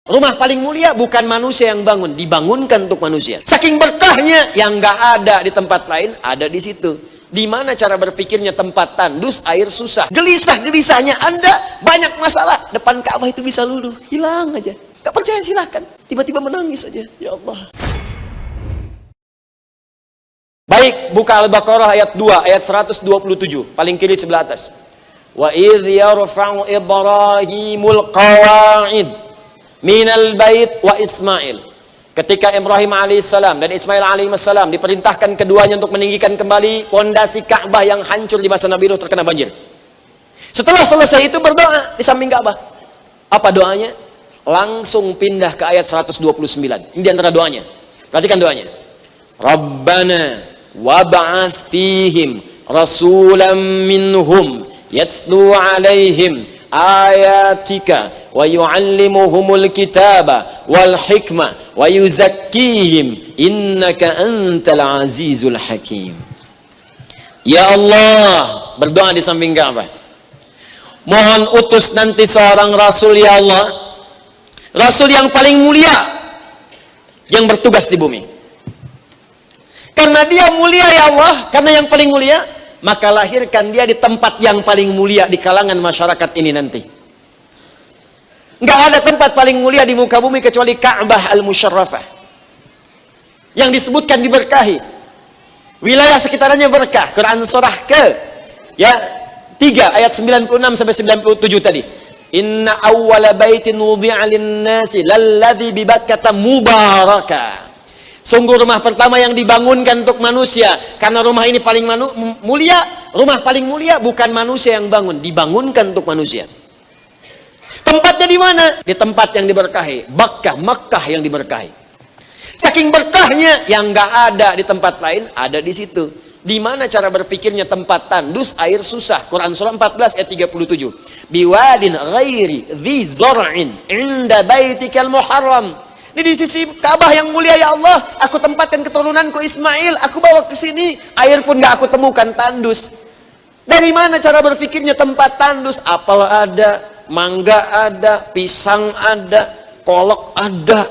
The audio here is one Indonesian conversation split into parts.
Rumah paling mulia bukan manusia yang bangun, dibangunkan untuk manusia. Saking berkahnya yang nggak ada di tempat lain, ada di situ. Di mana cara berpikirnya tempat tandus, air susah. Gelisah-gelisahnya Anda banyak masalah. Depan Ka'bah itu bisa luluh, hilang aja. Gak percaya silahkan. Tiba-tiba menangis aja. Ya Allah. Baik, buka Al-Baqarah ayat 2, ayat 127. Paling kiri sebelah atas. Wa idh yarfa'u Ibrahimul qawa'id minal bait wa Ismail. Ketika Ibrahim alaihissalam dan Ismail alaihissalam diperintahkan keduanya untuk meninggikan kembali pondasi Ka'bah yang hancur di masa Nabi Nuh terkena banjir. Setelah selesai itu berdoa di samping Ka'bah. Apa doanya? Langsung pindah ke ayat 129. Ini di antara doanya. Perhatikan doanya. Rabbana wab'ats fihim rasulam minhum yatlu alaihim ayatika wa yu'allimuhumul kitaba wal hikmah wa yuzakkihim innaka antal azizul hakim. Ya Allah, berdoa di samping Ka'bah, mohon utus nanti seorang rasul ya Allah, rasul yang paling mulia yang bertugas di bumi. Karena dia mulia ya Allah, karena yang paling mulia, maka lahirkan dia di tempat yang paling mulia di kalangan masyarakat ini nanti. Nggak ada tempat paling mulia di muka bumi kecuali Ka'bah al-Musyarrafah yang disebutkan diberkahi. Wilayah sekitarnya berkah. Quran surah ke 3 ayat 96 sampai 97 tadi. Inna awwala baitin wudi'a lin-nasi lalladzi bi Bakkah mubaraka. Sungguh rumah pertama yang dibangunkan untuk manusia, karena rumah ini paling mulia. Rumah paling mulia bukan manusia yang bangun, dibangunkan untuk manusia. Tempatnya di mana? Di tempat yang diberkahi, Bakkah, Makkah yang diberkahi. Saking berkahnya yang nggak ada di tempat lain, ada di situ. Di mana cara berpikirnya tempat tandus, air susah. Quran surah 14 ayat 37. Biwadin ghairi dzi zar'in inda baitikal muharram. Ini di sisi Ka'bah yang mulia ya Allah. Aku tempatkan keturunanku Ismail, aku bawa ke sini, air pun nggak aku temukan, tandus. Dari mana cara berpikirnya tempat tandus? Apel ada, mangga ada, pisang ada, kolak ada,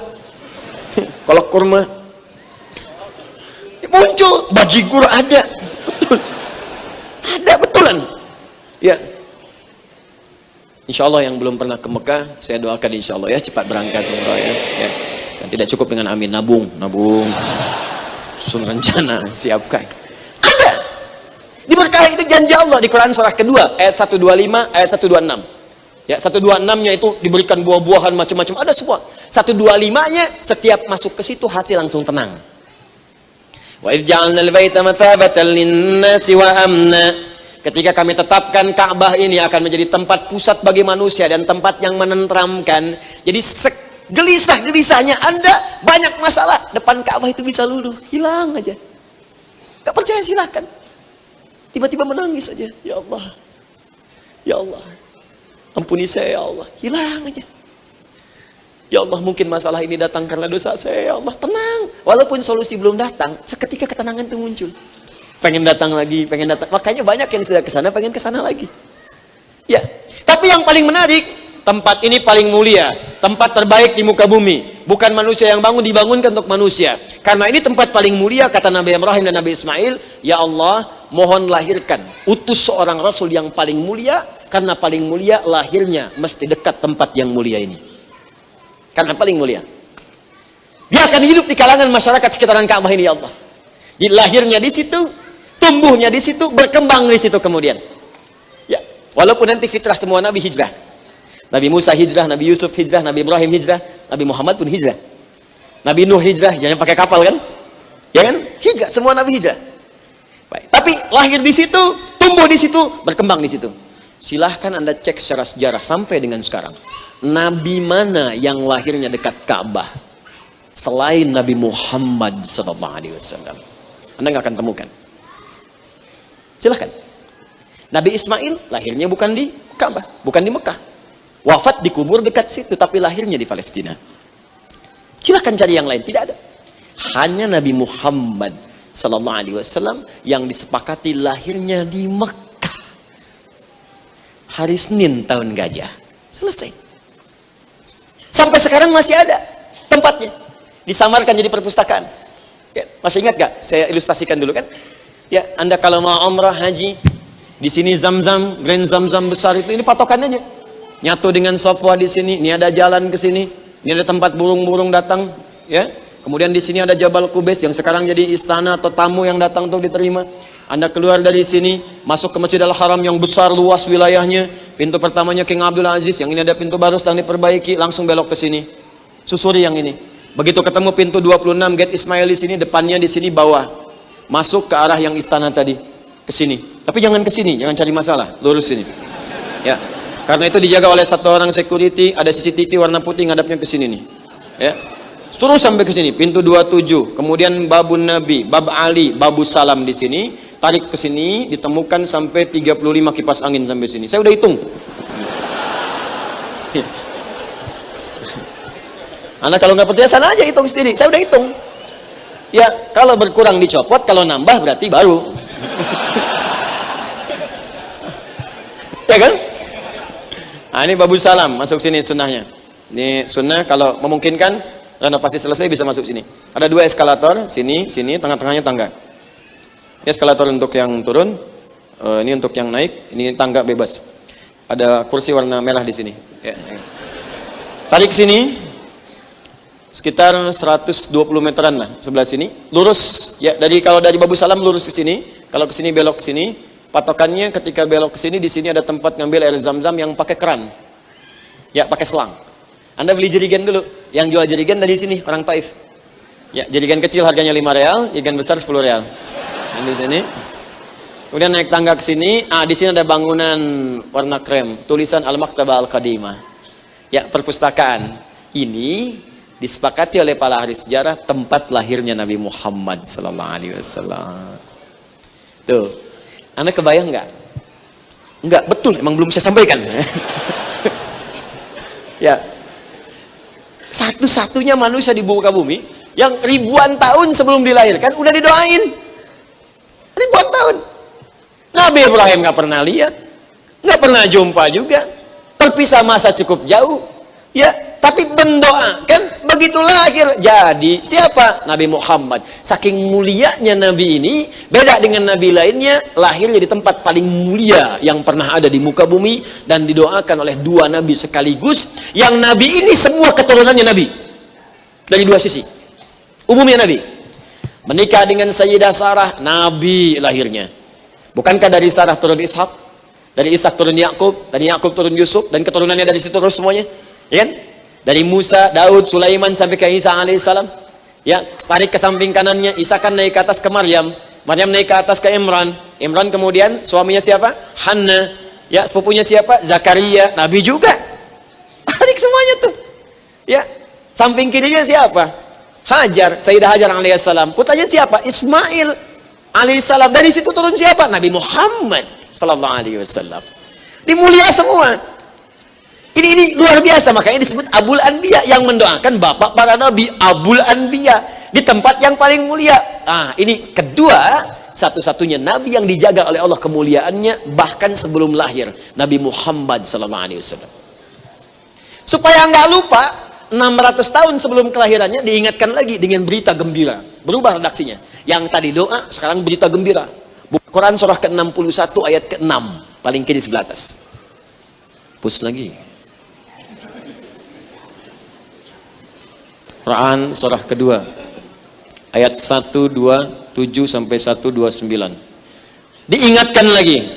kolak kurma muncul, bajigur ada, betul, ada betulan. Ya, insya Allah yang belum pernah ke Mekah, saya doakan insya Allah ya cepat berangkat umrah ya. Dan tidak cukup dengan amin, nabung, susun rencana, siapkan. Ada. Diberkahi itu janji Allah di Quran surah kedua ayat 125 ayat 126. Ya, 126-nya itu diberikan buah-buahan macam-macam, ada semua. 125-nya setiap masuk ke situ hati langsung tenang. Wa idz ja'alnal baita mathabatan lin-nasi wa amna. Ketika kami tetapkan Ka'bah ini akan menjadi tempat pusat bagi manusia dan tempat yang menenteramkan. Jadi gelisah-gelisahnya Anda banyak masalah, depan Ka'bah itu bisa luluh, hilang aja. Gak percaya silahkan. Tiba-tiba menangis aja. Ya Allah, ya Allah, ampuni saya ya Allah, hilang aja. Ya Allah, mungkin masalah ini datang karena dosa saya ya Allah. Tenang, walaupun solusi belum datang, seketika ketenangan itu muncul. Pengen datang lagi, pengen datang. Makanya banyak yang sudah kesana, pengen kesana lagi. Ya, tapi yang paling menarik, tempat ini paling mulia, tempat terbaik di muka bumi. Bukan manusia yang bangun, dibangunkan untuk manusia. Karena ini tempat paling mulia, kata Nabi Ibrahim dan Nabi Ismail, ya Allah, mohon lahirkan, utus seorang Rasul yang paling mulia, karena paling mulia lahirnya mesti dekat tempat yang mulia ini. Karena paling mulia. Dia akan hidup di kalangan masyarakat sekitaran Ka'bah ini ya Allah. Di lahirnya di situ, tumbuhnya di situ, berkembang di situ kemudian. Ya, walaupun nanti fitrah semua Nabi hijrah. Nabi Musa hijrah, Nabi Yusuf hijrah, Nabi Ibrahim hijrah, Nabi Muhammad pun hijrah. Nabi Nuh hijrah, jangan pakai kapal kan? Ya kan? Hijrah, semua Nabi hijrah. Baik. Tapi lahir di situ, tumbuh di situ, berkembang di situ. Silahkan Anda cek secara sejarah sampai dengan sekarang. Nabi mana yang lahirnya dekat Ka'bah selain Nabi Muhammad SAW? Anda nggak akan temukan. Silahkan. Nabi Ismail lahirnya bukan di Ka'bah, bukan di Mekah. Wafat dikubur dekat situ, tapi lahirnya di Palestina. Silahkan cari yang lain, tidak ada. Hanya Nabi Muhammad SAW yang disepakati lahirnya di Mekah. Hari Senin tahun gajah. Selesai. Sampai sekarang masih ada tempatnya. Disamarkan jadi perpustakaan. Ya, masih ingat gak? Saya ilustrasikan dulu kan. Ya, Anda kalau mau umrah haji, di sini Zam-Zam, Grand Zam-Zam besar itu, ini patokannya aja. Nyatu dengan Safwa di sini, ini ada jalan ke sini, ini ada tempat burung-burung datang, ya. Kemudian di sini ada Jabal Qubais yang sekarang jadi istana atau tamu yang datang untuk diterima. Anda keluar dari sini, masuk ke Masjidil Haram yang besar luas wilayahnya. Pintu pertamanya King Abdul Aziz, yang ini ada pintu baru sedang diperbaiki, langsung belok ke sini. Susuri yang ini. Begitu ketemu pintu 26 Gate Ismail di sini, depannya di sini bawah. Masuk ke arah yang istana tadi, ke sini. Tapi jangan ke sini, jangan cari masalah, lurus sini. Ya. Karena itu dijaga oleh satu orang security, ada CCTV warna putih ngadapnya ke sini nih. Ya. Terus sampai ke sini, pintu 27, kemudian babun Nabi, bab Ali, babu Salam di sini, tarik ke sini, ditemukan sampai 35 kipas angin sampai sini. Saya udah hitung. Anda kalau nggak percaya sana aja hitung sendiri. Saya udah hitung. Ya, kalau berkurang dicopot, kalau nambah berarti baru. Ya kan? Nah, ini babu Salam, masuk sini sunnahnya. Ini sunnah kalau memungkinkan, renovasi selesai bisa masuk sini. Ada 2 eskalator, sini, sini, tengah-tengahnya tangga. Ini eskalator untuk yang turun, ini untuk yang naik, ini tangga bebas. Ada kursi warna merah di sini. Ya. Tarik sini, sekitar 120 meteran lah sebelah sini. Lurus, ya kalau dari Babu Salam lurus ke sini, kalau ke sini belok ke sini. Patokannya ketika belok ke sini, di sini ada tempat ngambil air Zam-Zam yang pakai keran. Ya, pakai selang. Anda beli jerigen dulu. Yang jual jerigen dari sini, orang Taif. Ya, jerigen kecil harganya 5 real, jerigen besar 10 real. Yang di sini. Kemudian naik tangga ke sini. Di sini ada bangunan warna krem, tulisan Al-Maktabah Al-Qadimah. Ya, perpustakaan. Ini disepakati oleh para ahli sejarah tempat lahirnya Nabi Muhammad sallallahu alaihi wasallam. Tuh. Anda kebayang nggak? Enggak, betul, emang belum saya sampaikan. Ya. Satu-satunya manusia di muka bumi yang ribuan tahun sebelum dilahirkan udah didoain. Ribuan tahun. Nabi Ibrahim nggak pernah lihat, nggak pernah jumpa juga, terpisah masa cukup jauh. Ya, tapi mendoakan begitu lahir. Jadi siapa? Nabi Muhammad. Saking mulianya Nabi ini, beda dengan Nabi lainnya, lahirnya di tempat paling mulia yang pernah ada di muka bumi dan didoakan oleh 2 Nabi sekaligus. Yang Nabi ini semua keturunannya Nabi dari 2 sisi. Umumnya Nabi menikah dengan Sayyidah Sarah, Nabi lahirnya. Bukankah dari Sarah turun Ishak, dari Ishak turun Yakub, dari Yakub turun Yusuf, dan keturunannya dari situ terus semuanya? Ya kan? Dari Musa, Daud, Sulaiman sampai ke Isa alaihissalam. Ya, tarik ke samping kanannya, Isa kan naik ke atas ke Maryam, Maryam naik ke atas ke Imran, Imran kemudian suaminya siapa? Hanna. Ya, sepupunya siapa? Zakaria, Nabi juga. Tarik semuanya tuh. Ya, samping kirinya siapa? Hajar, Sayyidah Hajar alaihissalam. Putranya siapa? Ismail alaihissalam. Dari situ turun siapa? Nabi Muhammad sallallahu alaihi wasallam. Dimulia semua. Ini luar biasa, makanya disebut Abul Anbiya, yang mendoakan bapak para nabi, Abul Anbiya, di tempat yang paling mulia. Ini kedua, satu-satunya nabi yang dijaga oleh Allah kemuliaannya bahkan sebelum lahir, Nabi Muhammad SAW. Supaya nggak lupa, 600 tahun sebelum kelahirannya diingatkan lagi dengan berita gembira. Berubah redaksinya. Yang tadi doa, sekarang berita gembira. Quran surah ke-61 ayat ke-6, paling kiri sebelah atas. Push lagi. Quran surah kedua ayat 127 sampai 129. Diingatkan lagi.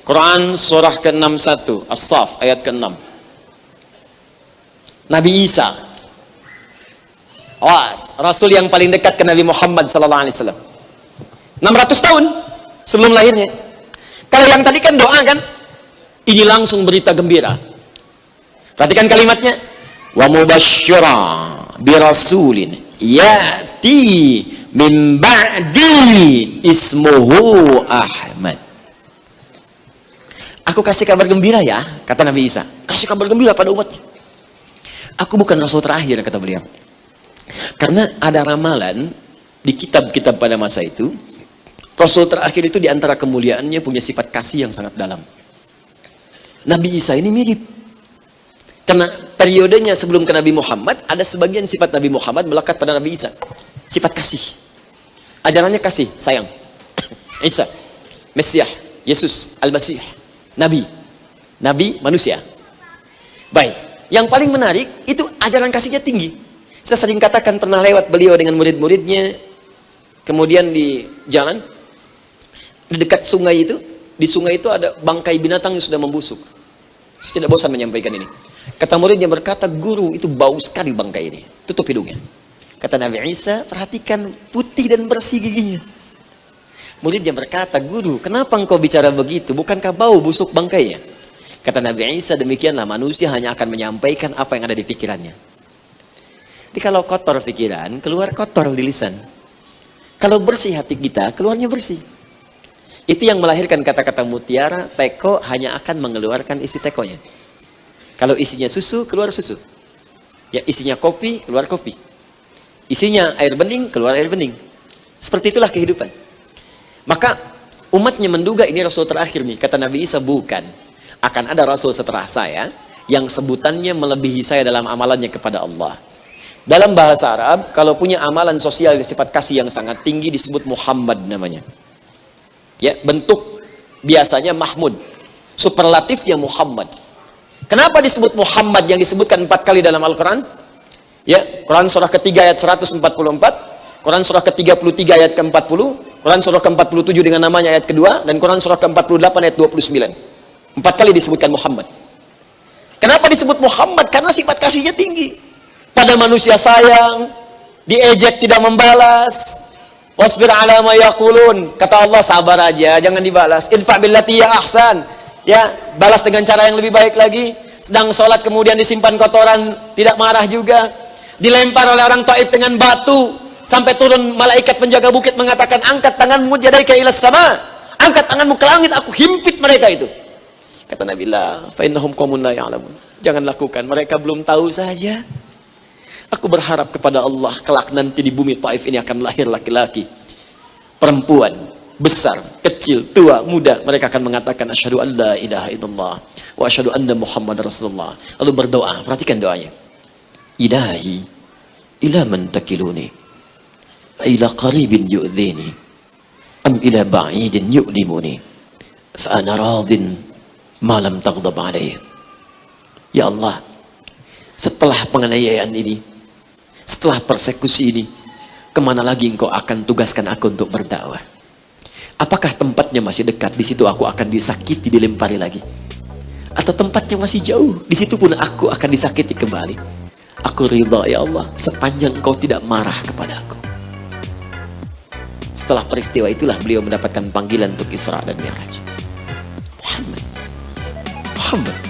Quran surah ke-61 As-Saff ayat ke-6. Nabi Isa, Rasul yang paling dekat ke Nabi Muhammad sallallahu alaihi wasallam. 600 tahun sebelum lahirnya. Kalau yang tadi kan doa kan, ini langsung berita gembira. Perhatikan kalimatnya. Wa mubasysyira birasulin yati min ba'di ismuhu Ahmad. Aku kasih kabar gembira ya, kata Nabi Isa. Kasih kabar gembira pada umat. Aku bukan rasul terakhir, kata beliau. Karena ada ramalan di kitab-kitab pada masa itu, rasul terakhir itu diantara kemuliaannya punya sifat kasih yang sangat dalam. Nabi Isa ini mirip. Karena periodenya sebelum ke Nabi Muhammad, ada sebagian sifat Nabi Muhammad melekat pada Nabi Isa. Sifat kasih. Ajarannya kasih, sayang. Isa, Mesiah, Yesus, Al-Masih, Nabi. Nabi manusia. Baik. Yang paling menarik, itu ajaran kasihnya tinggi. Saya sering katakan pernah lewat beliau dengan murid-muridnya. Kemudian di jalan, di dekat sungai itu, di sungai itu ada bangkai binatang yang sudah membusuk. Saya tidak bosan menyampaikan ini. Kata muridnya berkata, guru itu bau sekali bangkai ini. Tutup hidungnya. Kata Nabi Isa, perhatikan putih dan bersih giginya. Muridnya berkata, guru, kenapa engkau bicara begitu? Bukankah bau busuk bangkainya? Kata Nabi Isa, demikianlah manusia hanya akan menyampaikan apa yang ada di pikirannya. Jadi kalau kotor pikiran, keluar kotor di lisan. Kalau bersih hati kita, keluarnya bersih. Itu yang melahirkan kata-kata mutiara, teko hanya akan mengeluarkan isi tekonya. Kalau isinya susu, keluar susu. Ya, isinya kopi, keluar kopi. Isinya air bening, keluar air bening. Seperti itulah kehidupan. Maka umatnya menduga ini Rasul terakhir nih. Kata Nabi Isa, bukan. Akan ada Rasul setelah saya yang sebutannya melebihi saya dalam amalannya kepada Allah. Dalam bahasa Arab, kalau punya amalan sosial sifat kasih yang sangat tinggi disebut Muhammad namanya. Ya, bentuk biasanya Mahmud. Superlatifnya Muhammad. Kenapa disebut Muhammad yang disebutkan 4 kali dalam Al-Quran? Ya, Quran surah ketiga ayat 144, Quran surah ke-33 ayat ke-40, Quran surah ke-47 dengan namanya ayat kedua, dan Quran surah ke-48 ayat 29. 4 kali disebutkan Muhammad. Kenapa disebut Muhammad? Karena sifat kasihnya tinggi. Pada manusia sayang, diejek tidak membalas. Wasbir ala ma yaqulun. Kata Allah, sabar aja, jangan dibalas. Idfa billati ya ahsan. Ya, balas dengan cara yang lebih baik lagi. Sedang sholat kemudian disimpan kotoran, tidak marah juga. Dilempar oleh orang Taif dengan batu, sampai turun malaikat penjaga bukit mengatakan, angkat tanganmu jadaika ilas sama. Angkat tanganmu ke langit, aku himpit mereka itu. Kata Nabi, la fa innahum qaumun la ya'lamun. Jangan lakukan, mereka belum tahu saja. Aku berharap kepada Allah, kelak nanti di bumi Taif ini akan lahir laki-laki, perempuan, besar, kecil, tua, muda. Mereka akan mengatakan, asyhadu an la ilaha illallah wa asyhadu anna Muhammad Rasulullah. Lalu berdoa, perhatikan doanya. Ilahi, ila man takiluni, ila qaribin yu'dhini, am ila ba'idin yu'limuni, fa ana radin ma lam taghdab alayhi. Ya Allah, setelah penganiayaan ini, setelah persekusi ini, kemana lagi engkau akan tugaskan aku untuk berdakwah? Apakah tempatnya masih dekat? Di situ aku akan disakiti, dilempari lagi. Atau tempatnya masih jauh? Di situ pun aku akan disakiti kembali. Aku ridha ya Allah, sepanjang engkau tidak marah kepada aku. Setelah peristiwa itulah beliau mendapatkan panggilan untuk Isra dan Mi'raj. Muhammad.